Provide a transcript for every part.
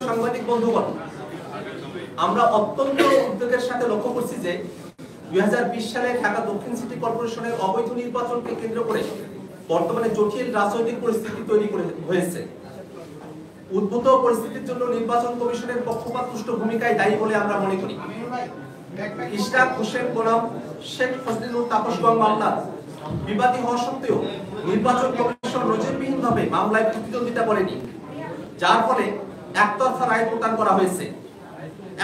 সাংবাদিক বন্ধুগণ, আমরা অত্যন্ত উদ্বেগের সাথে লক্ষ্য করছি যে 2020 সালে ঢাকা দক্ষিণ সিটি কর্পোরেশনের অবৈধ নির্বাচনকে কেন্দ্র করে বর্তমানে জটিল রাজনৈতিক পরিস্থিতি তৈরি হয়েছে। উদ্ভূত পরিস্থিতির জন্য নির্বাচন কমিশনের পক্ষপাতদুষ্ট ভূমিকায় দায়ী বলে আমরা মনে করি। ইশরাক হোসেন গোলাম, শেখ ফজলুল তাপস মামলার বিবাদী হওয়া সত্ত্বেও নির্বাচন কমিশন নজিরবিহীনভাবে মামলায় প্রতিদ্বন্দ্বিতা করেনি, যার ফলে একতরফা রায় প্রদান করা হয়েছে।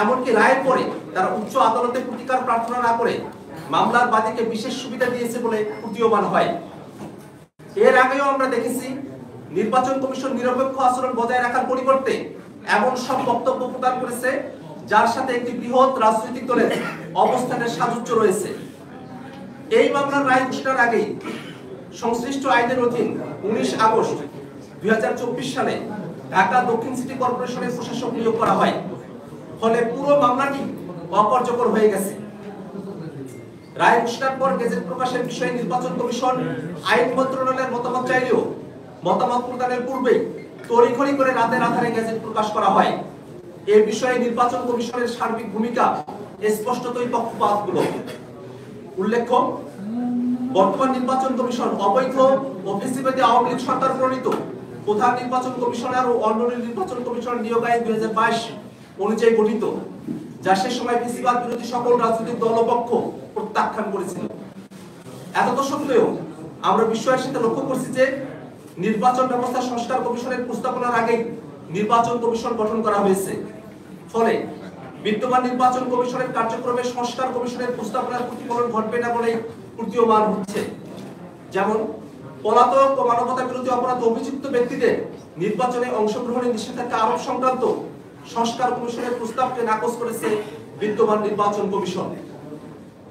এমনকি রায়ের পরে তারা উচ্চ আদালতে প্রতিকার প্রার্থনা না করে মামলার বাদীকে বিশেষ সুবিধা দিয়েছে বলে প্রতীয়মান হয়। এর আগেও আমরা দেখেছি নির্বাচন কমিশন নিরপেক্ষ আচরণ বজায় রাখার পরিবর্তে এমন সব বক্তব্য প্রদান করেছে যার সাথে একটি বৃহৎ রাজনৈতিক দলের অবস্থানের সাযুজ্য রয়েছে। এই মামলার রায় ঘোষণার আগেই সংশ্লিষ্ট আইনের অধীন 19 আগস্ট 2024 সালে ঢাকা দক্ষিণ সিটি কর্পোরেশনের প্রশাসক নিয়োগ করা হয়। ফলে পুরো মামলাটি অকার্যকর হয়ে গেছে। রায় ঘোষণার পর গেজেট প্রকাশের বিষয়ে নির্বাচন কমিশন আইন মন্ত্রণালয়ের মতামত চাইলেও মতামত প্রদানের পূর্বেই তড়িঘড়ি করে রাতের আধারে গেজেট প্রকাশ করা হয়। এই বিষয়ে নির্বাচন কমিশনের সার্বিক ভূমিকা স্পষ্টতই পক্ষপাতমূলক। উল্লেখ্য, বর্তমান নির্বাচন কমিশন অবৈধ ও ফ্যাসিবাদী আওয়ামী লীগ সরকার প্রণীত প্রধান নির্বাচন কমিশনার ও অন্য নির্বাচন কমিশন নিয়োগ আইন 2022 অনুযায়ী গঠিত, যা সে সময় ফ্যাসিবাদ বিরোধী সকল রাজনৈতিক দল ও পক্ষ প্রত্যাখ্যান করেছিল। এতদ সত্ত্বেও আমরা বিস্ময়ের সাথে লক্ষ্য করছি যে নির্বাচন ব্যবস্থা সংস্কার কমিশনের প্রস্তাবনার আগেই নির্বাচন কমিশন গঠন করা হয়েছে। ফলে বিদ্যমান নির্বাচন কমিশনের কার্যক্রমে সংস্কার কমিশনের প্রস্তাবনার প্রতিফলন ঘটবে না বলেই প্রতীয়মান হচ্ছে। যেমন, পলাতক ও মানবতা বিরোধী অপরাধ অভিযুক্ত ব্যক্তিদের নির্বাচনে অংশগ্রহণের নিষেধাজ্ঞা আরোপ সংক্রান্ত সংস্কার কমিশনের প্রস্তাবকে নাকচ করেছে বিদ্যমান নির্বাচন কমিশন।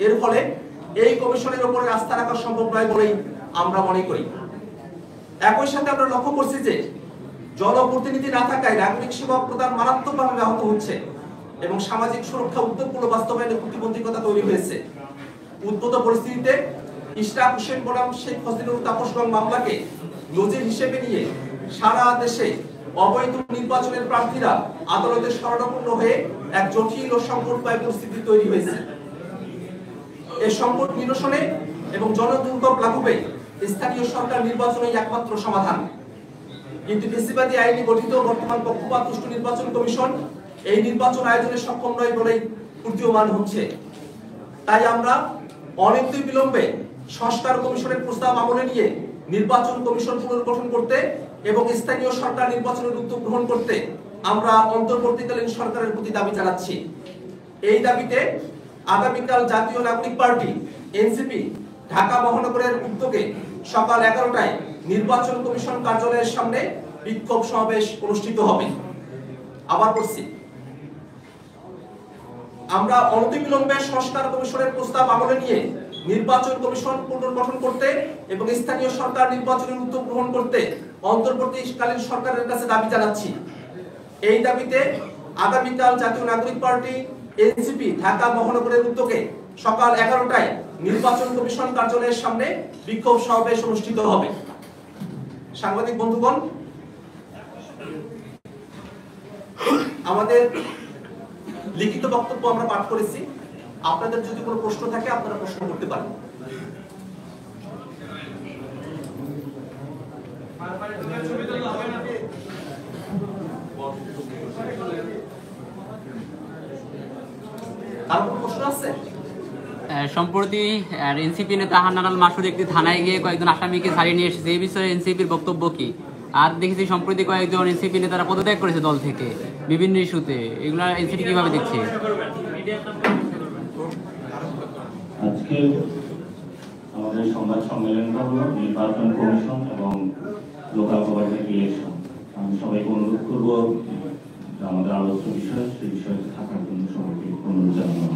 এর ফলে এই কমিশনের উপরে আস্থা রাখা সম্ভব নয় বলেই আমরা মনে করি। একই সাথে আমরা লক্ষ্য করছি যে জনপ্রতিনিধি না থাকায় নাগরিক সেবা প্রদান মারাত্মকভাবে ব্যাহত হচ্ছে এবং সামাজিক সুরক্ষা উদ্যোগগুলো বাস্তবায়নে প্রতিবন্ধকতা তৈরি হয়েছে। উদ্ভূত পরিস্থিতিতে ইশরাক হোসেন গোলাম, শেখ ফজলুল তাপস মামলাকে নজির হিসেবে নিয়ে সারা দেশে অবৈধ নির্বাচনের প্রার্থীরা আদালতে শরণাপন্ন হয়ে এক জটিল ও সংকটময় পরিস্থিতি তৈরি হয়েছে। এই সংকট নিরসনে এবং জনদুর্ভোগ লাঘবে স্থানীয় সরকার নির্বাচনই একমাত্র সমাধান। কিন্তু ফ্যাসিবাদী আইনে গঠিত বর্তমান পক্ষপাতদুষ্ট নির্বাচন কমিশন এই নির্বাচন আয়োজনে সক্ষম নয় বলেই প্রতীয়মান হচ্ছে। তাই আমরা অনতি বিলম্বে সংস্কার কমিশনের প্রস্তাব আমলে নিয়ে নির্বাচন কমিশন পুনর্গঠন করতে এবং স্থানীয় সরকার নির্বাচনের উদ্যোগ গ্রহণ করতে আমরা অন্তর্বর্তীকালীন সরকারের প্রতি দাবি জানাচ্ছি। এই দাবিতে আগামীকাল জাতীয় নাগরিক পার্টি এনসিপি ঢাকা মহানগরের উদ্যোগে সকাল 11টায় নির্বাচন কমিশন কার্যালয়ের সামনে বিক্ষোভ সমাবেশ অনুষ্ঠিত হবে। আবার বলছি, আমরা অনতিবিলম্বে সংস্কার কমিশনের প্রস্তাব আমলে নিয়ে নির্বাচন কমিশন পুনর্গঠন করতে এবং স্থানীয় সরকার নির্বাচনের উদ্যোগ গ্রহণ করতে অন্তর্বর্তীকালীন সরকারের কাছে দাবি জানাচ্ছি। এই দাবিতে আগামীকাল জাতীয় নাগরিক পার্টি এনসিপি ঢাকা মহানগরের উদ্যোগে সকাল 11টায় নির্বাচন কমিশন কার্যালয়ের সামনে বিক্ষোভ সমাবেশ অনুষ্ঠিত হবে। সাংবাদিক বন্ধুগণ, আমাদের লিখিত বক্তব্য আমরা পাঠ করেছি। আপনাদের যদি কোনো প্রশ্ন থাকে আপনারা প্রশ্ন করতে পারেন। আর কোনো প্রশ্ন আছে? সম্প্রতি এনসিপি নেতা হান্নান আল মাসুদ একটি থানায় গিয়ে কয়েকজন আসামিকে ছাড়িয়ে নিয়ে এসেছে। এই বিষয়ে এনসিপির বক্তব্য কি? আর দেখেছি সম্প্রতি কয়েকজন এনসিপি নেতারা পদত্যাগ করেছে দল থেকে বিভিন্ন ইস্যুতে। এগুলো এনসিপি কিভাবে দেখছে? আজকে আমাদের সংবাদ সম্মেলনটা হলো নির্বাচন কমিশন এবং লোকাল গভর্নমেন্ট ইলেকশন। আমি সবাইকে অনুরোধ করবো আমাদের আলোচ্য বিষয় সেই বিষয়ে থাকার জন্য সবাইকে অনুরোধ জানানো।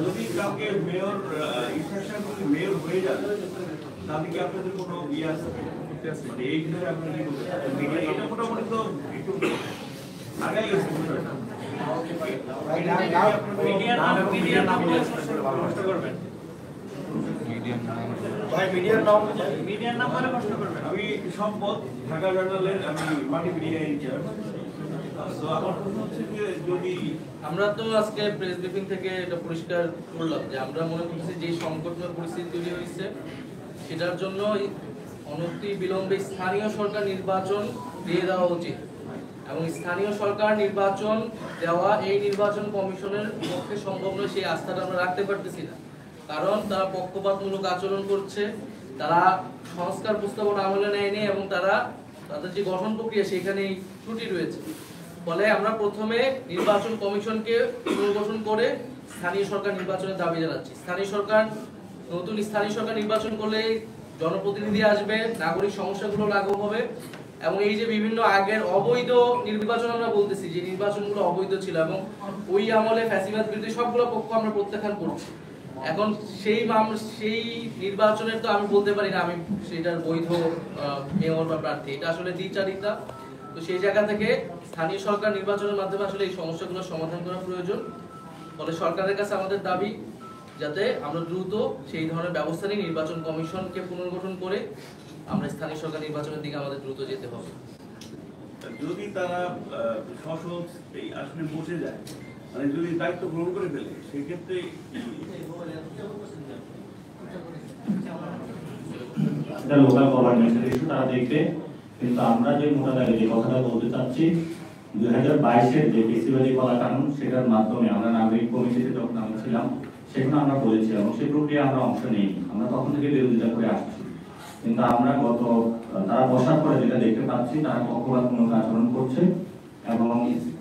যদি কাউকে মেয়র ইনস্ট্রাকশন করে মেয়র হয়ে যায় তাহলে কি আপনাদের কোনো ইয়ে আছে? মানে এই বিষয়ে আপনারা কি বলবেন? এটা মোটামুটি তো একটু আগাই গেছে বিষয়টা। মিডিয়ার নাম করবেন। মিডিয়ার নাম্বারে কষ্ট করবেন। আমি সম্পদ ঢাকা জার্নালের আমি মাল্টিমিডিয়া ইনচার্জ। তো আমার প্রশ্ন হচ্ছে যে যদি আমরা তো আজকে প্রেস ব্রিফিং থেকে এটা পরিষ্কার করলাম যে আমরা মনে করছি যে সংকটময় পরিস্থিতি তৈরি হয়েছে সেটার জন্য অনতি বিলম্বে স্থানীয় সরকার নির্বাচন দিয়ে দেওয়া উচিত এবং স্থানীয় সরকার নির্বাচন দেওয়া এই নির্বাচন কমিশনের পক্ষে সম্ভব নয়, সেই আস্থাটা আমরা রাখতে পারতেছি না। কারণ তারা পক্ষপাতমূলক আচরণ করছে, তারা সংস্কার প্রস্তাবনা আমলে নেয়নি এবং তারা তাদের যে গঠন প্রক্রিয়া সেখানেই ত্রুটি রয়েছে। ফলে আমরা প্রথমে নির্বাচন কমিশনকে পুনর্গঠন করে স্থানীয় সরকার নির্বাচনের দাবি জানাচ্ছি। নতুন স্থানীয় সরকার নির্বাচন করলে জনপ্রতিনিধি আসবে, নাগরিক সমস্যাগুলো লাঘব হবে এবং এই যে বিভিন্ন আগের অবৈধ নির্বাচন আমরা বলতেছি যে নির্বাচনগুলো অবৈধ ছিল এবং ওই আমলে ফ্যাসিবাদ বিরোধী সবগুলো পক্ষ আমরা প্রত্যাখ্যান করছি। এখন সেই নির্বাচনের তো আমি বলতে পারি না আমি সেটার বৈধ মেয়র বা প্রার্থী, এটা আসলে দ্বিচারিতা। তো সেই জায়গা থেকে স্থানীয় সরকার নির্বাচনের মাধ্যমে আসলে এই সমস্যাগুলো সমাধান করা প্রয়োজন। ফলে সরকারের কাছে আমাদের দাবি যাতে আমরা দ্রুত সেই ধরনের ব্যবস্থা নিয়ে নির্বাচন কমিশনকে পুনর্গঠন করে আমরা স্থানীয় সরকার নির্বাচনের দিকে আমাদের দ্রুত যেতে হবে। যদি তারা এই আসলে বসে যায়, মানে যদি দায়িত্ব গ্রহণ করে ফেলে, সেক্ষেত্রে লোকাল গভর্নমেন্টের ইস্যু তারা দেখবে। কিন্তু আমরা যে মোটা দাগে যে কথাটা বলতে চাচ্ছি, 2022-এর যে ফেস্টিভ্যালি কলা কানুন, সেটার মাধ্যমে আমরা নাগরিক কমিটিতে যখন আমরা ছিলাম সেখানে আমরা বলেছি এবং সেই প্রক্রিয়া আমরা অংশ নেই, আমরা তখন থেকে বিরোধিতা করে আসছি। কিন্তু আমরা তারা বসার পরে যেটা দেখতে পাচ্ছি তারা পক্ষপাতমূলক আচরণ করছে এবং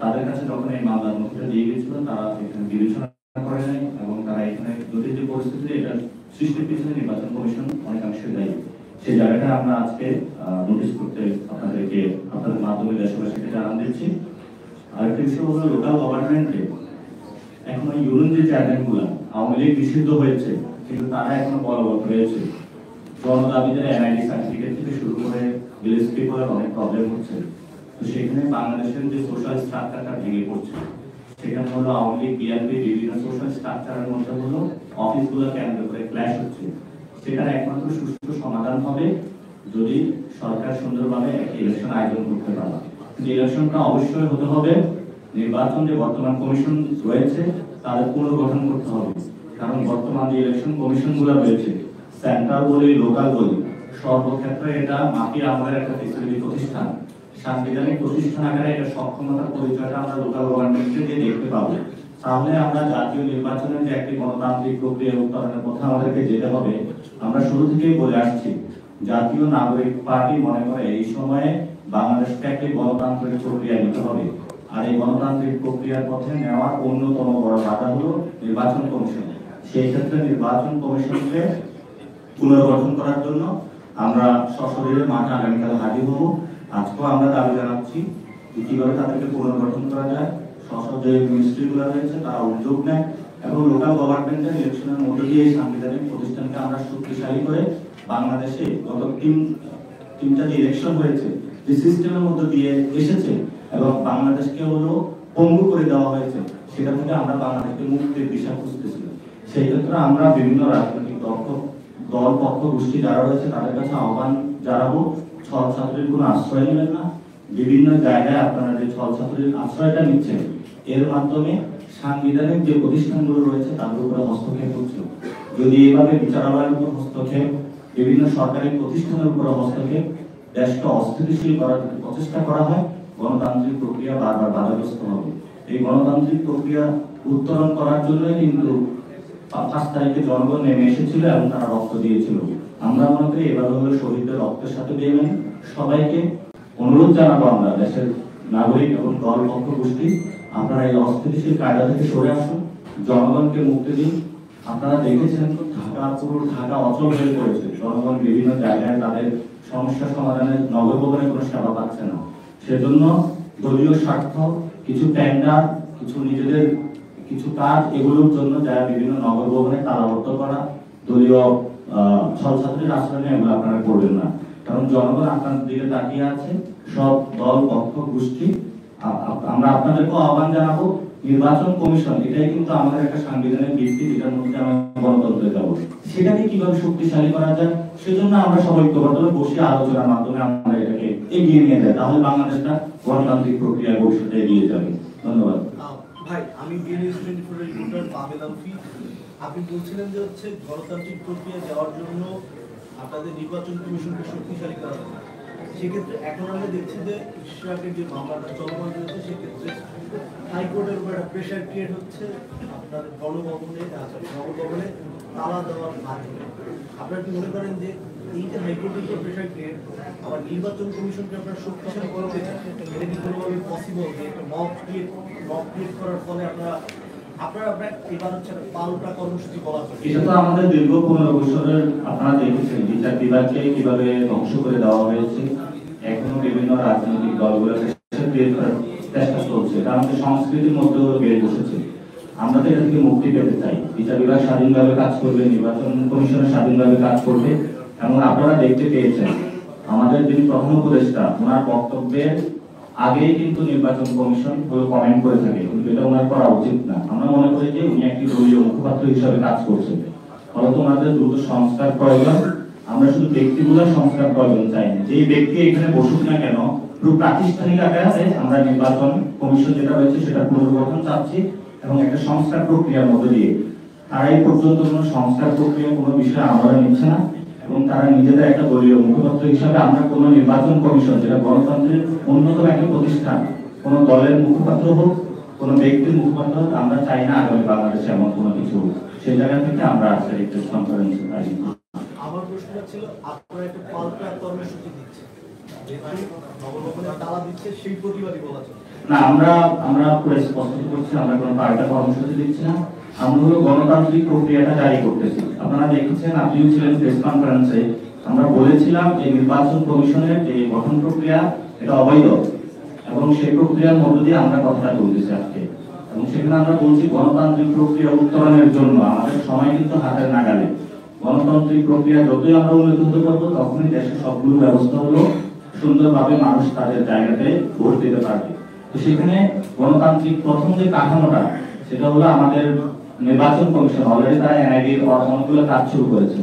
তাদের কাছে যখন এই মামলার নথিটা দিয়ে গেছিল তারা এখানে বিবেচনা করে নাই এবং তারা এখানে জটিল যে পরিস্থিতি এটা সৃষ্টির পিছনে নির্বাচন কমিশন অনেকাংশে দায়ী। সেই জায়গাটা আমরা আজকে নোটিশ করতে আপনাদের মাধ্যমে দেশবাসীকে জানান দিচ্ছি। আরেকটা বিষয় হলো লোকাল গভর্নমেন্টে এখন ওই ইউনিয়ন যে চেয়ারম্যানগুলো আওয়ামী লীগ নিষিদ্ধ হয়েছে কিন্তু তারা এখনো বলবৎ রয়েছে। জনদাবিদের এনআইডি সার্টিফিকেট থেকে শুরু করে ভিলেজ পিপলের অনেক প্রবলেম হচ্ছে। তো সেখানে বাংলাদেশের যে সোশ্যাল স্ট্রাকচারটা ভেঙে পড়ছে, সেখানে হলো আওয়ামী লীগ বিএনপি বিভিন্ন সোশ্যাল স্ট্রাকচারের মধ্যে হলো অফিসগুলো কেন্দ্র করে ক্ল্যাশ হচ্ছে। সেটার একমাত্র সুষ্ঠু সমাধান হবে যদি সরকার সুন্দরভাবে একটা ইলেকশন আয়োজন করতে পারে। ইলেকশনটা অবশ্যই হতে হবে, নির্বাচন যে বর্তমান কমিশন রয়েছে তাদের পুনর্গঠন করতে হবে। কারণ বর্তমান যে ইলেকশন কমিশনগুলো রয়েছে সেন্ট্রাল বলি লোকাল বলি সর্বক্ষেত্রে এটা মাফিয়া আমলের একটা ফেসিলিটি প্রতিষ্ঠান, সাংবিধানিক প্রতিষ্ঠান আকারে এটা সক্ষমতার পরিচয়টা আমরা লোকাল গভর্নমেন্টকে দিয়ে দেখতে পাবো। তাহলে আমরা জাতীয় নির্বাচনের যে একটি গণতান্ত্রিক প্রক্রিয়া উত্তরণের পথে আমাদেরকে যেতে হবে। আমরা শুরু থেকেই বলে আসছি জাতীয় নাগরিক পার্টি মনে করে এই সময়ে বাংলাদেশকে একটি গণতান্ত্রিক প্রক্রিয়া নিতে হবে, আর এই গণতান্ত্রিক প্রক্রিয়ার পথে নেওয়ার অন্যতম বড় বাধা হলো নির্বাচন কমিশন। সেই ক্ষেত্রে নির্বাচন কমিশনকে পুনর্গঠন করার জন্য আমরা সশরীরে মাঠে আগামীকাল হাজির হব। আজকেও আমরা দাবি জানাচ্ছি কিভাবে তাদেরকে পুনর্গঠন করা যায়, যে মিনিস্ট্রিগুলো রয়েছে তারা উদ্যোগ নেয় এবং লোকাল গভর্নমেন্টের ইলেকশনের মধ্য দিয়ে সাংবিধানিক প্রতিষ্ঠানকে আমরা শক্তিশালী করে বাংলাদেশে গত তিনটা যে ইলেকশন হয়েছে যে সিস্টেমের মধ্য দিয়ে এসেছে এবং বাংলাদেশকে হলো পঙ্গু করে দেওয়া হয়েছে, সেটা থেকে আমরা বাংলাদেশকে মুক্তির দিশা খুঁজতেছি। সেই ক্ষেত্রে আমরা বিভিন্ন রাজনৈতিক দল পক্ষ গোষ্ঠী যারা রয়েছে তাদের কাছে আহ্বান জানাবো, ছল ছাত্রীর কোনো আশ্রয় নেবেন না। বিভিন্ন জায়গায় আপনারা যে ছল ছাত্রীর আশ্রয়টা নিচ্ছেন এর মাধ্যমে সাংবিধানিক যে প্রতিষ্ঠানগুলো রয়েছে তাদের উপরে হস্তক্ষেপ হচ্ছে। যদি এভাবে বিচারালয়ের উপর হস্তক্ষেপ, বিভিন্ন সরকারি প্রতিষ্ঠানের উপর হস্তক্ষেপ দেশকে অস্থিতিশীল করার প্রচেষ্টা করা হয়, গণতান্ত্রিক প্রক্রিয়া বারবার বাধাগ্রস্ত হবে। এই গণতান্ত্রিক প্রক্রিয়া উত্তরণ করার জন্য কিন্তু 5 তারিখে জনগণ নেমে এসেছিল এবং তারা রক্ত দিয়েছিল। আমরা মনে করি এভাবে হলো শহীদদের রক্তের সাথে দিয়ে সবাইকে অনুরোধ জানাবো আমরা দেশের নাগরিক এবং দল পক্ষ গোষ্ঠী আপনারা এই অস্থিতিশীল কায়দা থেকে সরে আসুন, জনগণকে মুক্তি দিন। আপনারা দেখেছেন ঢাকা অচল হয়ে পড়েছে, জনগণ বিভিন্ন জায়গায় তাদের সমস্যা সমাধানের নগর ভবনে কোনো সেবা পাচ্ছে না। সেজন্য দলীয় স্বার্থ, কিছু টেন্ডার, কিছু নিজেদের কিছু কাজ এগুলোর জন্য যারা বিভিন্ন নগর ভবনে তালাবদ্ধ করা, দলীয় ছল ছাত্রীর আশ্রয় এগুলো আপনারা করবেন না। কারণ জনগণ আপনাদের দিকে তাকিয়ে আছে, সব দল পক্ষ গোষ্ঠী। আমরা আপনাদেরকে আহ্বান জানাবো নির্বাচন কমিশন এটাই কিন্তু আমাদের একটা সাংবিধানিক ভিত্তি, যেটার মধ্যে আমরা গণতন্ত্রে যাব। সেটাকে কিভাবে শক্তিশালী করা যায়, সেজন্য আমরা সবাই ঐক্যবদ্ধ বসে আলোচনার মাধ্যমে আমরা এটাকে এগিয়ে নিয়ে যাই। তাহলে বাংলাদেশটা গণতান্ত্রিক প্রক্রিয়ায় ভবিষ্যতে এগিয়ে যাবে। ধন্যবাদ। ভাই, আমি বিএনএস 24 এর রিপোর্টার পাবেল আলফি। আপনি বলছিলেন যে হচ্ছে গণতান্ত্রিক প্রক্রিয়া যাওয়ার জন্য আপনাদের নির্বাচন কমিশনকে শক্তিশালী করা হবে। সেক্ষেত্রে এখন আমরা দেখছি যে ইশরাকের যে মামলাটা চলমান রয়েছে, সেক্ষেত্রে হাইকোর্টের উপর একটা প্রেশার ক্রিয়েট হচ্ছে আপনার গণভবনে তালা দেওয়ার মাধ্যমে। আপনারা কি মনে করেন যে এই যে হাইকোর্টের উপর প্রেশার ক্রিয়েট আবার নির্বাচন কমিশনকে আপনারা শক্তিশালী করতে চান, এটা কি কোনোভাবে পসিবল যে একটা মব ক্রিয়েট করার ফলে আপনারা এবার হচ্ছে পাল্টা কর্মসূচি বলা যায়? এটা তো আমাদের দীর্ঘ 15 বছরের আপনারা দেখেছেন বিচার বিভাগকে কিভাবে ধ্বংস করে দেওয়া হয়েছে। এখনো বিভিন্ন রাজনৈতিক দলগুলোকে চেষ্টা চলছে, এটা আমাদের সংস্কৃতির মধ্যেও বেড়ে বসেছে। আমরা তো এটা থেকে মুক্তি পেতে চাই। বিচার বিভাগ স্বাধীনভাবে কাজ করবে, নির্বাচন কমিশন স্বাধীনভাবে কাজ করবে। এবং আপনারা দেখতে পেয়েছেন আমাদের যিনি প্রধান উপদেষ্টা, ওনার বক্তব্যের আগেই কিন্তু নির্বাচন কমিশন কমেন্ট করে থাকে, কিন্তু এটা ওনার করা উচিত না। আমরা মনে করি যে উনি একটি দলীয় মুখপাত্র হিসাবে কাজ করছেন, ফলত ওনাদের দ্রুত সংস্কার প্রয়োজন। আমরা শুধু ব্যক্তিগুলোর সংস্কার প্রয়োজন চাই না, যেই ব্যক্তি এখানে বসুক না কেন, পুরো প্রাতিষ্ঠানিক আকারে আমরা নির্বাচন কমিশন যেটা রয়েছে সেটা পুনর্গঠন চাচ্ছি এবং একটা সংস্কার প্রক্রিয়ার মধ্যে দিয়ে। তারা এই পর্যন্ত কোনো সংস্কার প্রক্রিয়া কোনো বিষয় আমরা নিচ্ছে না এবং তারা নিজেদের একটা দলীয় মুখপাত্র হিসাবে আমরা কোনো নির্বাচন কমিশন যেটা গণতন্ত্রের অন্যতম একটা প্রতিষ্ঠান, কোনো দলের মুখপাত্র হোক, কোনো ব্যক্তির মুখপাত্র হোক, আমরা চাই না আগামী বাংলাদেশে এমন কোনো কিছু। সেই জায়গা থেকে আমরা আজকের এই প্রেস কনফারেন্সে পাই। আমার প্রশ্নটা ছিল, আপনারা একটা পাল্টা কর্মসূচি দিচ্ছে, যেহেতু নবভবনে তালা দিচ্ছে, সেই প্রতিবাদী বলা যায় না, আমরা পুরো স্পষ্ট করছি, আমরা কোনো পাল্টা কর্মসূচি দিচ্ছি না। আমরা হলো গণতান্ত্রিক প্রক্রিয়াটা জারি করতেছি। আপনারা দেখেছেন, আপনিও ছিলেন প্রেস কনফারেন্সে, আমরা বলেছিলাম যে নির্বাচন কমিশনের যে গঠন প্রক্রিয়া এটা অবৈধ এবং সেই প্রক্রিয়ার মধ্য দিয়ে আমরা কথাটা বলতেছি আজকে। এবং সেখানে আমরা বলছি গণতান্ত্রিক প্রক্রিয়া উত্তরণের জন্য আমাদের সময় কিন্তু হাতের নাগালে। গণতান্ত্রিক প্রক্রিয়া যতই আমরা উন্নত হতে পারবো, তখনই দেশের সবগুলো ব্যবস্থা হলো সুন্দরভাবে মানুষ তাদের জায়গাতে ভোট দিতে পারবে। তো সেখানে গণতান্ত্রিক প্রথম যে কাঠামোটা সেটা হলো আমাদের নির্বাচন কমিশন। অলরেডি তারা এনআইডির অনেকগুলো কাজ শুরু করেছে।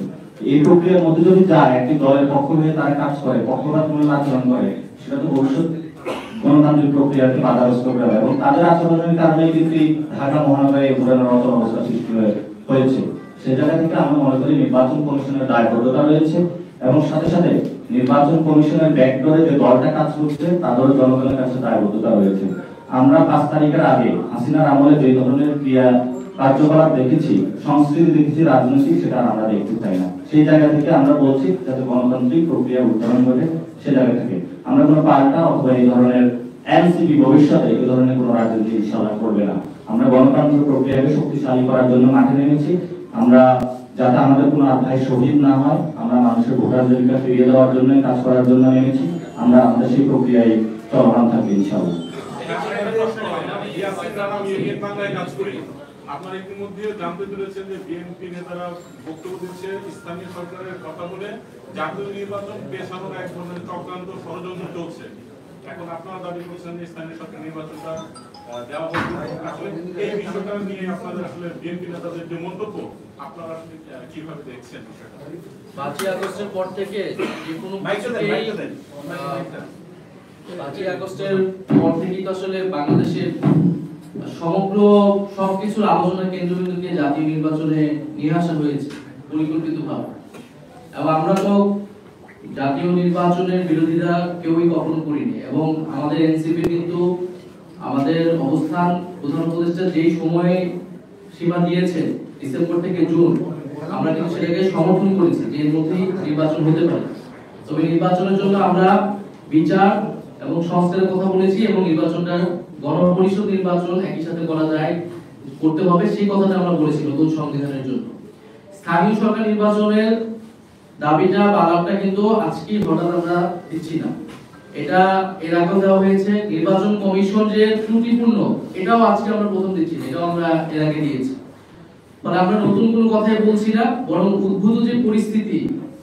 এই প্রক্রিয়ার মধ্যে যদি যায়, একটি দলের পক্ষ হয়ে তারা কাজ করে, পক্ষপাতমূলক আচরণ করে, সেটা তো ভবিষ্যৎ গণতান্ত্রিক প্রক্রিয়াকে বাধাগ্রস্ত করে এবং তাদের আচরণের কারণে কিন্তু ঢাকা মহানগরে এই ধরনের অবস্থা সৃষ্টি হয়েছে। সেই জায়গা থেকে আমরা মনে করি নির্বাচন কমিশনের দায়বদ্ধতা রয়েছে এবং সাথে সাথে নির্বাচন কমিশনের ব্যাকডোরে যে দলটা কাজ করছে তাদেরও জনগণের কাছে দায়বদ্ধতা রয়েছে। আমরা 5 তারিখের আগে হাসিনার আমলে যে ধরনের ক্রিয়া কার্যকলাপ দেখেছি, সংস্কৃতি দেখেছি রাজনৈতিক, সেটা আমরা দেখতে চাই না। সেই জায়গা থেকে আমরা বলছি যাতে গণতান্ত্রিক প্রক্রিয়া উত্তরণ ঘটে। সে জায়গা থেকে আমরা কোনো পাল্টা অথবা এই ধরনের এনসিপি ভবিষ্যতে এই ধরনের কোনো রাজনীতি ইনশাআল্লাহ করবে না। আমরা গণতান্ত্রিক প্রক্রিয়াকে শক্তিশালী করার জন্য মাঠে নেমেছি। আমরা যাতে আমাদের কোনো ভাই শহীদ না হয়, আমরা মানুষের ভোটাধিকার ফিরিয়ে দেওয়ার জন্য কাজ করার জন্য নেমেছি। আমরা আমাদের সেই প্রক্রিয়ায় চলমান থাকবে ইনশাআল্লাহ। আপনারা ইতিমধ্যে জানতে পেরেছেন যে বিএনপি নেতারা বক্তব্য দিচ্ছে স্থানীয় সরকারের কথা বলে জাতীয় নির্বাচন পেছানোর এক ধরনের চক্রান্ত ষড়যন্ত্র চলছে। এখন আপনারা দাবি করছেন যে স্থানীয় সরকার নির্বাচনটা দেওয়া হবে। আসলে এই বিষয়টা নিয়ে আপনাদের আসলে বিএনপি নেতাদের যে মন্তব্য, আপনারা আসলে কিভাবে দেখছেন বিষয়টা? 5ই আগস্টের পর থেকে যে কোনো 5ই আগস্টের পর থেকেই তো আসলে বাংলাদেশের সমগ্র সবকিছুর আলোচনা কেন্দ্রবিন্দুকে জাতীয় নির্বাচনে নিয়ে আসা হয়েছে পরিকল্পিতভাবে। এবং আমরা তো জাতীয় নির্বাচনের বিরোধিতা কেউই কখনো করিনি এবং আমাদের এনসিপি কিন্তু আমাদের অবস্থান প্রধান উপদেষ্টা যেই সময়ে সীমা দিয়েছে ডিসেম্বর থেকে জুন, আমরা কিন্তু সেটাকে সমর্থন করেছি যে এর মধ্যেই নির্বাচন হতে পারে। তবে নির্বাচনের জন্য আমরা বিচার এবং সংস্কারের কথা বলেছি এবং নির্বাচনটা গণপরিষদ নির্বাচন একই সাথে করা যায়, করতে হবে, সেই কথাটা আমরা বলেছি নতুন সংবিধানের জন্য। স্থানীয় সরকার নির্বাচনের দাবিটা বা আলাপটা কিন্তু আজকে হঠাৎ আমরা দিচ্ছি না, এটা এর আগেও দেওয়া হয়েছে। নির্বাচন কমিশন যে ত্রুটিপূর্ণ, এটাও আজকে আমরা প্রথম দিচ্ছি না, এটাও আমরা এর আগে দিয়েছি। মানে আমরা নতুন কোনো কথাই বলছি না, বরং উদ্ভূত যে পরিস্থিতি,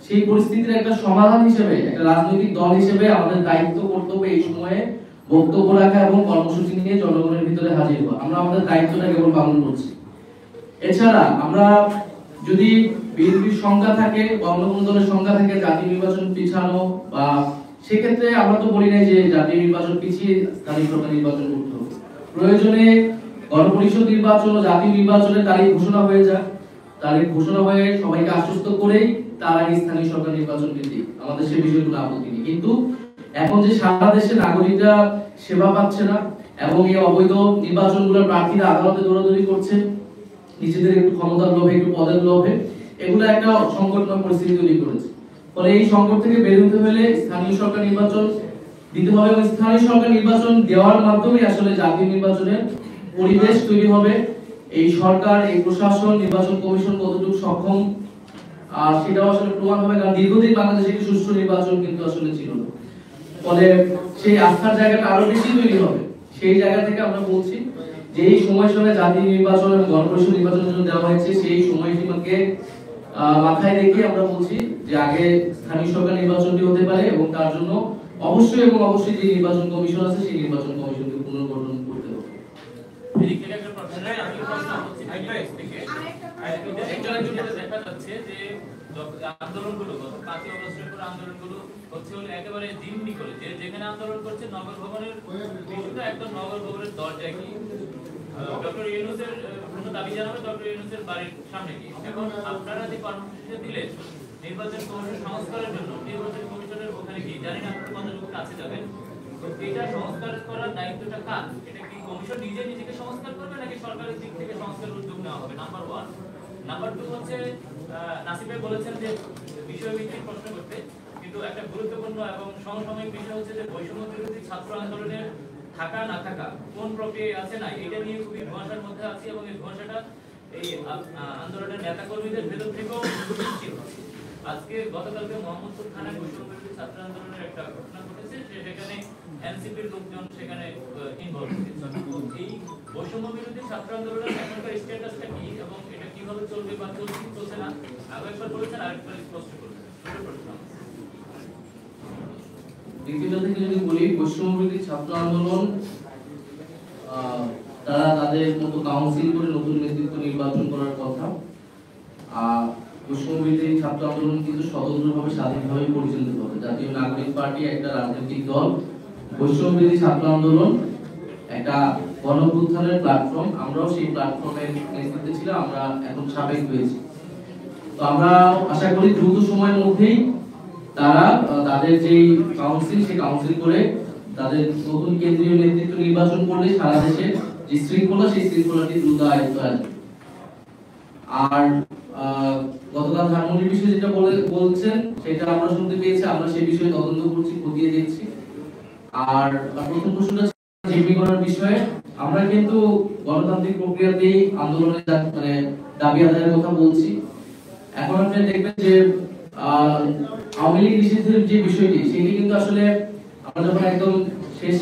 সেই পরিস্থিতির একটা সমাধান হিসেবে একটা রাজনৈতিক দল হিসেবে আমাদের দায়িত্ব কর্তব্য এই সময়ে বক্তব্য রাখা এবং কর্মসূচি নিয়ে জনগণের ভিতরে হাজির হওয়া। আমরা আমাদের দায়িত্বটা কেবল পালন করছি। এছাড়া আমরা যদি বিএনপির সংখ্যা থাকে বা অন্য কোনো দলের সংখ্যা থাকে জাতীয় নির্বাচন পিছানো, বা সেক্ষেত্রে আমরা তো বলি নাই যে জাতীয় নির্বাচন পিছিয়ে স্থানীয় সরকার নির্বাচন করতে হবে। প্রয়োজনে গণপরিষদ নির্বাচন ও জাতীয় নির্বাচনের তারিখ ঘোষণা হয়ে যাক, তারিখ ঘোষণা হয়ে সবাইকে আশ্বস্ত করেই তার আগে স্থানীয় সরকার নির্বাচন দিতে আমাদের সে বিষয়ে কোনো আপত্তি নেই। কিন্তু এখন যে সারা দেশে নাগরিকরা সেবা পাচ্ছে না এবং এই অবৈধ নির্বাচনগুলোর প্রার্থীরা আদালতে দৌড়াদৌড়ি করছে নিজেদের একটু ক্ষমতার লোভে, একটু পদের লোভে, এগুলো একটা সংকটময় পরিস্থিতি তৈরি করেছে। ফলে এই সংকট থেকে বের হতে হলে স্থানীয় সরকার নির্বাচন দিতে হবে এবং স্থানীয় সরকার নির্বাচন দেওয়ার মাধ্যমে আসলে জাতীয় নির্বাচনের পরিবেশ তৈরি হবে। এই সরকার, এই প্রশাসন, নির্বাচন কমিশন কতটুকু সক্ষম আর সেটাও আসলে প্রমাণ হবে, কারণ দীর্ঘদিন বাংলাদেশে একটি সুষ্ঠু নির্বাচন কিন্তু আসলে ছিল না। ফলে সেই আস্থার জায়গাটা আরো বেশি তৈরি হবে। সেই জায়গা থেকে আমরা বলছি যে এই সময়সীমা জাতীয় নির্বাচন এবং গণপরিষদ নির্বাচনের জন্য দেওয়া হয়েছে, সেই সময়সীমাকে মাথায় রেখে আমরা বলছি যে আগে স্থানীয় সরকার নির্বাচনটি হতে পারে এবং তার জন্য অবশ্যই এবং অবশ্যই যে নির্বাচন কমিশন আছে সেই নির্বাচন কমিশনকে পুনর্গঠন করতে হবে। আন্দোলনগুলো গত 5 আগস্টের পর আন্দোলনগুলো হচ্ছে হলো একেবারে জিম্মি করে, যে যেখানে আন্দোলন করছে নগর ভবনের বিষয়টা একদম নগর ভবনের দরজায় কি ডক্টর ইউনূসের কোনো দাবি জানাবে ডক্টর ইউনূসের বাড়ির সামনে কি। এখন আপনারা যে কর্মসূচিটা দিলেন নির্বাচন কমিশন সংস্কারের জন্য, নির্বাচন কমিশনের ওখানে কি জানি না আপনারা কতটুকু কাছে যাবেন, তো এটা সংস্কার করার দায়িত্বটা কার? এটা কি কমিশন নিজে নিজেকে সংস্কার করবে নাকি সরকারের দিক থেকে সংস্কারের উদ্যোগ নেওয়া হবে? নাম্বার 1। নাম্বার 2 হচ্ছে নাসিব ভাই বলেছেন যে বিষয়ভিত্তিক প্রশ্ন করতে, কিন্তু একটা গুরুত্বপূর্ণ এবং সমসাময়িক বিষয় হচ্ছে যে বৈষম্য বিরোধী ছাত্র আন্দোলনের থাকা না থাকা কোন প্রক্রিয়ায় আছে না, এটা নিয়ে খুবই ধোঁয়াশার মধ্যে আছে এবং এই ধোঁয়াশাটা এই আন্দোলনের নেতা কর্মীদের ভেতর থেকেও সৃষ্টি হচ্ছে। আজকে গতকালকে মোহাম্মদপুর থানায় বৈষম্য বিরোধী ছাত্র আন্দোলনের একটা ঘটনা ঘটেছে, সেখানে এনসিপির লোকজন সেখানে ইনভলভ হয়েছে। এই বৈষম্য বিরোধী ছাত্র আন্দোলনের এখনকার স্ট্যাটাসটা কি এবং এটা কিভাবে চলবে বা চলছে না আগে একবার বলেছেন, আরেকবার স্পষ্ট করবেন। দ্বিতীয়টা থেকে যদি বলি, বৈষম্য বিরোধী ছাত্র আন্দোলন তারা তাদের মতো কাউন্সিল করে নতুন নেতৃত্ব নির্বাচন করার কথা। বৈষম্য বিরোধী ছাত্র আন্দোলন কিন্তু স্বতন্ত্রভাবে স্বাধীনভাবে পরিচালিত হবে। জাতীয় নাগরিক পার্টি একটা রাজনৈতিক দল, বৈষম্য বিরোধী ছাত্র আন্দোলন একটা গণঅভ্যুত্থানের প্ল্যাটফর্ম। আমরাও সেই প্ল্যাটফর্মের নেতৃত্বে ছিলাম, আমরা এখন সাবেক হয়েছি। তো আমরা আশা করি দ্রুত সময়ের মধ্যেই তারা তাদের যে কাউন্সিল, সেই কাউন্সিল করে তাদের নতুন কেন্দ্রীয় নেতৃত্ব নির্বাচন করলে সারা দেশে যে শৃঙ্খলা, সেই শৃঙ্খলাটি দ্রুত আয়ত্তে আসবে। আর গতকাল ধানমন্ডির বিষয়ে যেটা বলছেন সেটা আমরা শুনতে পেয়েছি, আমরা সেই বিষয়ে তদন্ত করছি, খতিয়ে দেখছি। আর প্রথম প্রশ্নটা জিম্মি করার বিষয়ে, আমরা কিন্তু গণতান্ত্রিক প্রক্রিয়াতেই আন্দোলনের মানে দাবি আদায়ের কথা বলছি। এখন আপনি দেখবেন যে আওয়ামী লীগ নিষিদ্ধের যে বিষয়টি, সেটি কিন্তু আসলে আমরা যখন একদম শেষ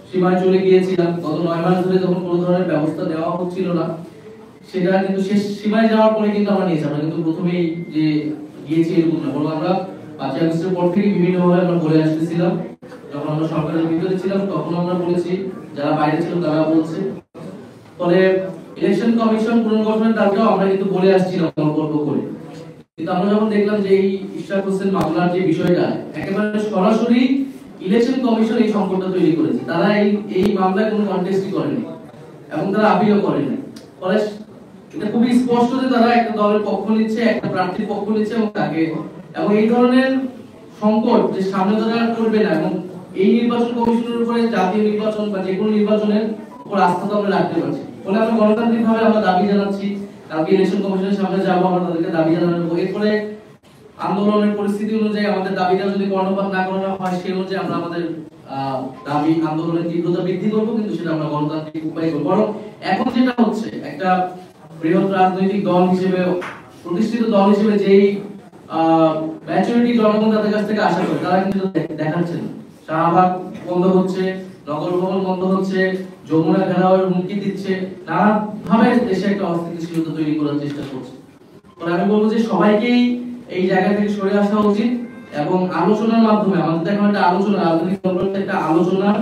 সীমায় চলে গিয়েছিলাম, গত 9 মাস ধরে যখন কোনো ধরনের ব্যবস্থা দেওয়া হচ্ছিল না, সেটা কিন্তু শেষ সীমায় যাওয়ার পরে কিন্তু আমরা নিয়েছি। আমরা কিন্তু প্রথমেই যে গিয়েছি এরকম না, বরং আমরা 5 আগস্টের পর থেকে বিভিন্নভাবে আমরা বলে আসতেছিলাম। যখন আমরা সরকারের ভিতরে ছিলাম তখন আমরা বলেছি, যারা বাইরে ছিল তারা বলছে। ফলে ইলেকশন কমিশন পুনর্গঠনের দাবিটাও আমরা কিন্তু বলে আসছিলাম গল্প করে। কিন্তু আমরা যখন দেখলাম যে এই ইশরাক হোসেন মামলার যে বিষয়টা একেবারে সরাসরি ইলেকশন কমিশন এই সংকটটা তৈরি করেছে, তারা এই মামলায় কোনো কন্টেস্টই করেনি এবং তারা আপিলও করেনি। ফলে এটা খুবই স্পষ্ট যে তারা একটা দলের পক্ষ নিচ্ছে, একটা প্রার্থীর পক্ষ নিচ্ছে এবং এই ধরনের সংকট যে সামনে তারা করবে না, এবং এই নির্বাচন কমিশনের উপরে জাতীয় নির্বাচন বা যে কোনো নির্বাচনের উপর আস্থা তো আমরা রাখতে পারছি। ফলে আমরা গণতান্ত্রিকভাবে আমরা দাবি জানাচ্ছি, কালকে ইলেকশন কমিশনের সামনে যাবো, আমরা তাদেরকে দাবি জানাবো। এরপরে আন্দোলনের পরিস্থিতি অনুযায়ী আমাদের দাবিটা যদি কর্ণপাত না করানো হয়, সেই অনুযায়ী আমরা আমাদের দাবি আন্দোলনের তীব্রতা বৃদ্ধি করবো, কিন্তু সেটা আমরা গণতান্ত্রিক উপায় করবো। বরং এখন যেটা হচ্ছে, একটা বৃহৎ রাজনৈতিক দল হিসেবে, প্রতিষ্ঠিত দল হিসেবে যেই ম্যাচুরিটি জনগণ তাদের কাছ থেকে আশা করে, তারা কিন্তু দেখাচ্ছেন। শাহবাগ বন্ধ হচ্ছে, নগর ভবন বন্ধ হচ্ছে, যমুনা ঘেরাওয়ের হুমকি দিচ্ছে, নানাভাবে দেশে একটা অস্থিতিশীলতা তৈরি করার চেষ্টা করছে। আমি বলবো যে সবাইকেই এই জায়গা থেকে সরে আসা উচিত এবং আলোচনার মাধ্যমে, আমাদের এখন একটা আলোচনা, রাজনৈতিক দলগুলোতে একটা আলোচনার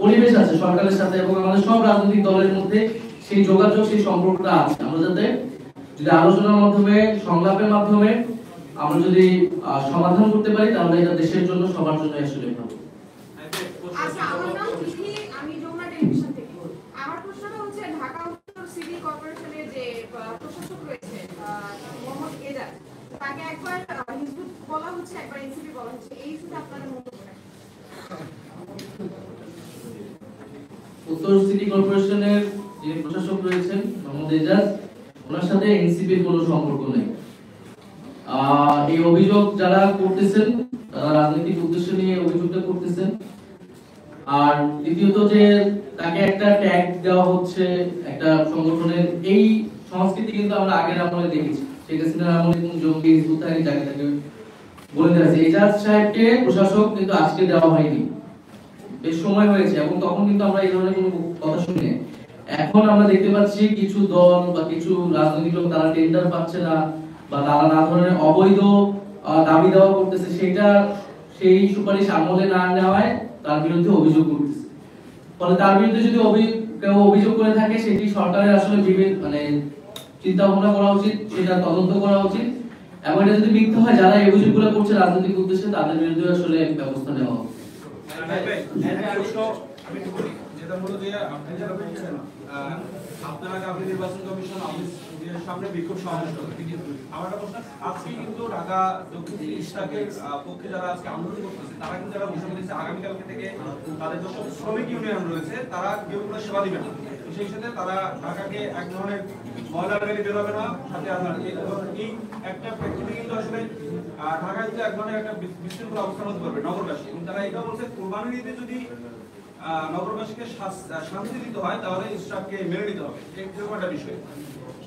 পরিবেশ আছে সরকারের সাথে এবং আমাদের সব রাজনৈতিক দলের মধ্যে সেই যোগাযোগ, সেই সম্পর্কটা আছে। আমরা যাতে যদি আলোচনার মাধ্যমে, সংলাপের মাধ্যমে আমরা যদি সমাধান করতে পারি, তাহলে এটা দেশের জন্য, সবার জন্য আসলে ভালো। আচ্ছা, আমার নাম তিথি, আমি যমুনা টেলিভিশন থেকে। আমার প্রশ্নটা হচ্ছে ঢাকা উত্তর সিটি কর্পোরেশনের যে প্রশাসক রয়েছে মোহাম্মদ এজাজ, তাকে একবার হিজবুত বলা হচ্ছে, একবার এনসিপি বলা হচ্ছে, এই ইস্যুতে আপনাদের মন্তব্যটা? উত্তর সিটি কর্পোরেশনের যে প্রশাসক রয়েছেন মোহাম্মদ এজাজ, ওনার সাথে এনসিপির কোনো সম্পর্ক নেই। এই অভিযোগ যারা করতেছেন তারা রাজনৈতিক উদ্দেশ্য নিয়ে অভিযোগটা করতেছেন। আর দ্বিতীয়ত যে তাকে একটা ট্যাগ দেওয়া হচ্ছে একটা সংগঠনের, এই সংস্কৃতি কিন্তু আমরা আগের আমলে দেখেছি। শেখ হাসিনার আমলে কোন জঙ্গি হিজবুত তাহরীর জায়গা থেকে বলে দেওয়া হয়েছে। এজাজ সাহেবকে প্রশাসক কিন্তু আজকে দেওয়া হয়নি, বেশ সময় হয়েছে, এবং তখন কিন্তু আমরা এই ধরনের কোনো কথা শুনি। এখন আমরা দেখতে পাচ্ছি কিছু দল বা কিছু রাজনৈতিক লোক তারা টেন্ডার পাচ্ছে না, বা তারা না ধরনের অবৈধ দাবি দেওয়া করতেছে, সেটা সেই সুপারিশ আমলে না নেওয়ায় তার বিরুদ্ধে অভিযোগ করতেছে। ফলে তার বিরুদ্ধে যদি কেউ অভিযোগ করে থাকে, সেটি সরকারের আসলে মানে চিন্তা ভাবনা করা উচিত, সেটা তদন্ত করা উচিত, এবং এটা যদি মিথ্যা হয়, যারা এই অভিযোগগুলো করছে রাজনৈতিক উদ্দেশ্যে, তাদের বিরুদ্ধে আসলে ব্যবস্থা নেওয়া হবে। যেটা হলো যে আপনি যেটা বলছেন, আপনারা আপনি নির্বাচন কমিশন অফিসের সামনে বিক্ষোভ সমাবেশ করবেন। আমার একটা প্রশ্ন, আজকে কিন্তু ঢাকা দক্ষিণ ইস্টাকের পক্ষে যারা আজকে আন্দোলন করতেছে, তারা কিন্তু যারা ঘোষণা দিয়েছে আগামীকালকে থেকে তাদের যত শ্রমিক ইউনিয়ন রয়েছে তারা কেউ কোনো সেবা দিবে না। সেই সাথে তারা ঢাকাকে এক ধরনের ময়লার গাড়ি বেরোবে না, সাথে আপনার এই একটা প্রেক্ষিতে কিন্তু আসলে ঢাকায় কিন্তু এক ধরনের একটা বিশৃঙ্খল অবস্থান হতে পারবে নগরবাসী। এবং তারা এটা বলছে, কোরবানির ঈদে যদি নগরবাসীকে শান্তি দিতে হয়, তাহলে ইসরাফকে মেনে নিতে হবে, এরকম একটা বিষয়।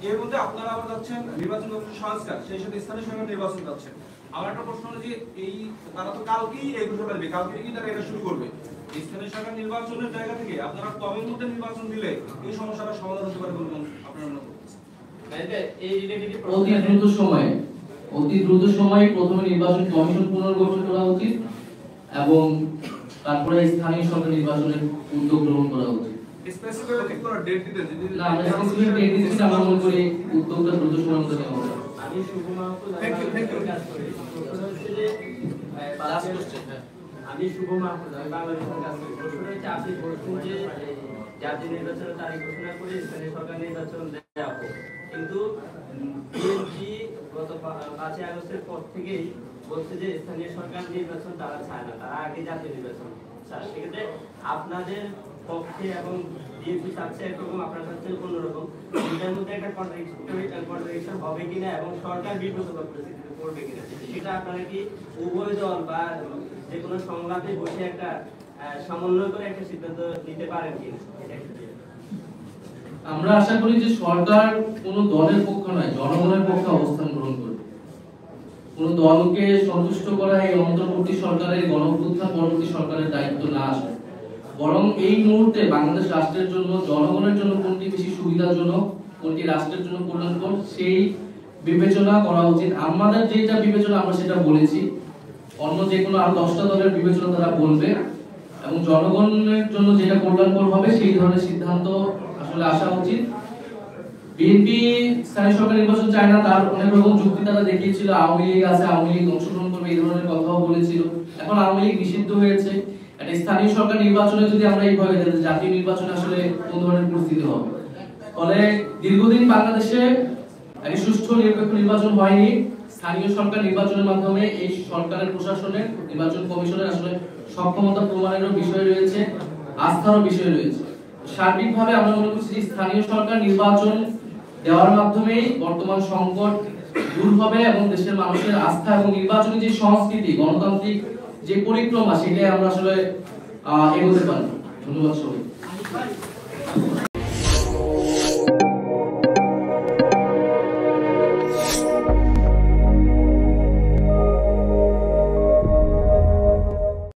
এর মধ্যে আপনারা আবার যাচ্ছেন নির্বাচন কমিশন সংস্কার, সেই সাথে স্থানীয় সরকার নির্বাচন যাচ্ছেন। আমার একটা প্রশ্ন হলো যে এই তারা তো কালকেই এই ঘোষণা দেবে, কালকে কি তারা এটা শুরু করবে? স্থানীয় সরকার নির্বাচনের জায়গা থেকে আপনারা কবের মধ্যে নির্বাচন দিলে এই সমস্যাটা সমাধান হতে পারে বলে আপনারা মনে করছেন? অতি দ্রুত সময়ে প্রথমে নির্বাচন কমিশন পুনর্গঠন করা উচিত, এবং তারপরে স্থানীয় সরকার নির্বাচনের উদ্যোগ গ্রহণ করা উচিত। স্পেসিফিক কোনো ডেট দিতে যদি না, আমরা স্পেসিফিক ডেট দিচ্ছি, আমরা মনে করি উদ্যোগটা দ্রুত সময়ের মধ্যে নেওয়া হবে। আমি শুভ মাহফুজ, আমি বাংলাদেশের কাজ করি। প্রশ্নটা হচ্ছে, আপনি বলছেন যে জাতীয় নির্বাচনের তারিখ ঘোষণা করে স্থানীয় সরকার নির্বাচন দেওয়া হবে, কিন্তু বিএনপি গত 5 আগস্টের পর থেকেই বলছে যে স্থানীয় সরকার নির্বাচন তারা চায় না, তারা আগে জাতীয় নির্বাচন চায়। সেক্ষেত্রে আপনাদের পক্ষে এবং বিএনপি চাচ্ছে একরকম, আপনারা চাচ্ছেন অন্যরকম, এটার মধ্যে একটা কন্ট্রাডিকশন হবে কিনা এবং সরকার বিব্রতকর পরিস্থিতিতে পড়বে কিনা, সেটা আপনারা কি উভয় দল বা যে কোনো সংলাপে বসে একটা সমন্বয় করে একটা সিদ্ধান্ত নিতে পারেন কিনা? আমরা আশা করি যে সরকার কোনো দলের পক্ষ নয়, জনগণের পক্ষে অবস্থান গ্রহণ করবে। কোন দলকে সন্তুষ্ট করা এই অন্তর্বর্তী সরকারের, গণঅভ্যুত্থান পরবর্তী সরকারের দায়িত্ব না আসে, বরং এই মুহূর্তে বাংলাদেশ রাষ্ট্রের জন্য, জনগণের জন্য কোনটি বেশি সুবিধাজনক, কোনটি রাষ্ট্রের জন্য কল্যাণকর, সেই বিবেচনা করা উচিত। আমাদের যেটা বিবেচনা আমরা সেটা বলেছি, অন্য যে কোনো আরো 10টা দলের বিবেচনা তারা বলবে, এবং জনগণের জন্য যেটা কল্যাণকর হবে সেই ধরনের সিদ্ধান্ত আসলে আসা উচিত। বিএনপি স্থানীয় সরকার নির্বাচন চায় না, তার অনেক রকম যুক্তি তারা দেখিয়েছিল। আওয়ামী লীগ আছে, আওয়ামী লীগ অংশগ্রহণ করবে, এই ধরনের কথাও বলেছিল। এখন আওয়ামী লীগ নিষিদ্ধ হয়েছে, একটা স্থানীয় সরকার নির্বাচনে যদি আমরা এইভাবে দেখি, জাতীয় নির্বাচনে আসলে কোন ধরনের পরিস্থিতি হবে? ফলে দীর্ঘদিন বাংলাদেশে একটা সুষ্ঠু নিরপেক্ষ নির্বাচন হয়নি। স্থানীয় সরকার নির্বাচনের মাধ্যমে এই সরকারের, প্রশাসনের, নির্বাচন কমিশনের আসলে সক্ষমতা প্রমাণেরও বিষয় রয়েছে, আস্থারও বিষয় রয়েছে। সার্বিকভাবে আমরা মনে করছি যে স্থানীয় সরকার নির্বাচন দেওয়ার মাধ্যমে বর্তমান সংকট দূর হবে এবং দেশের মানুষের আস্থা এবং নির্বাচনী যে সংস্কৃতি, গণতান্ত্রিক যে পরিক্রমা, সেটাই আমরা আসলে এগোতে পারবো। ধন্যবাদ সবাই।